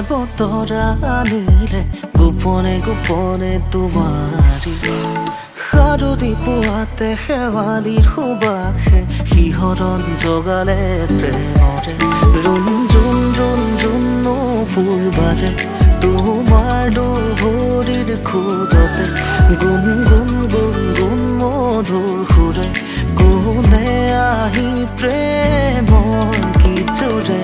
বতৰা আনিলে গোপনে গোপনে তোমাৰি সাৰুদি পুৱাতে শেৱালিৰ সুবাসে শিহৰণ জগালে প্ৰেমৰে ৰুণ জুন জুন জুন ফুল বাজে তোমাৰ দুভৰিৰ খোজতে গুণ গুণ গুণ গুণ মধুৰ সুৰে কোনে আহি প্ৰেমৰ গীত জোৰে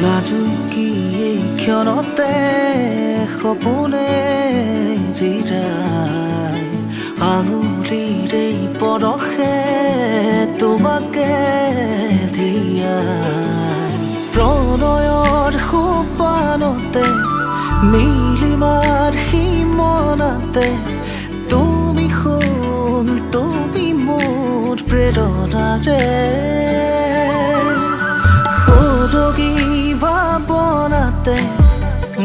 লাজুকী এই ক্ষণতে সপোনে জিৰাই আঙুলিৰ এই পৰশে তোমাকে দিয়াই প্ৰণয়ৰ সোপানতে নীলিমাৰ সীমনাতে তুমি সোণ তুমি মোৰ প্ৰেৰণাৰে সৰগী ভাৱনাতে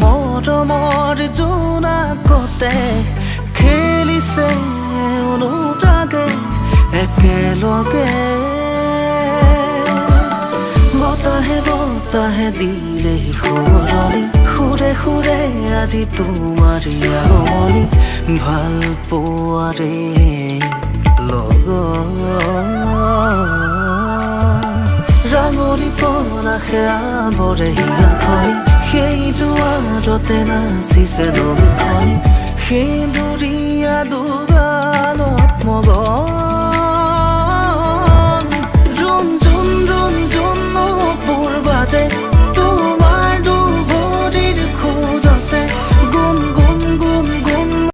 মৰমৰ জোনাকতে খেলিছে অনুৰাগে একেলগে বতাহে বতাহে দিলে সুৰণি সুৰে সুৰে আজি তোমাৰি আগমনি ভাল পোৱাৰে ৰাঙলী পলাশে আৱৰে হিয়াখনি সেই জোৱাৰতে নাচিছে নৈখনি সেই দুৰীয়া দুগান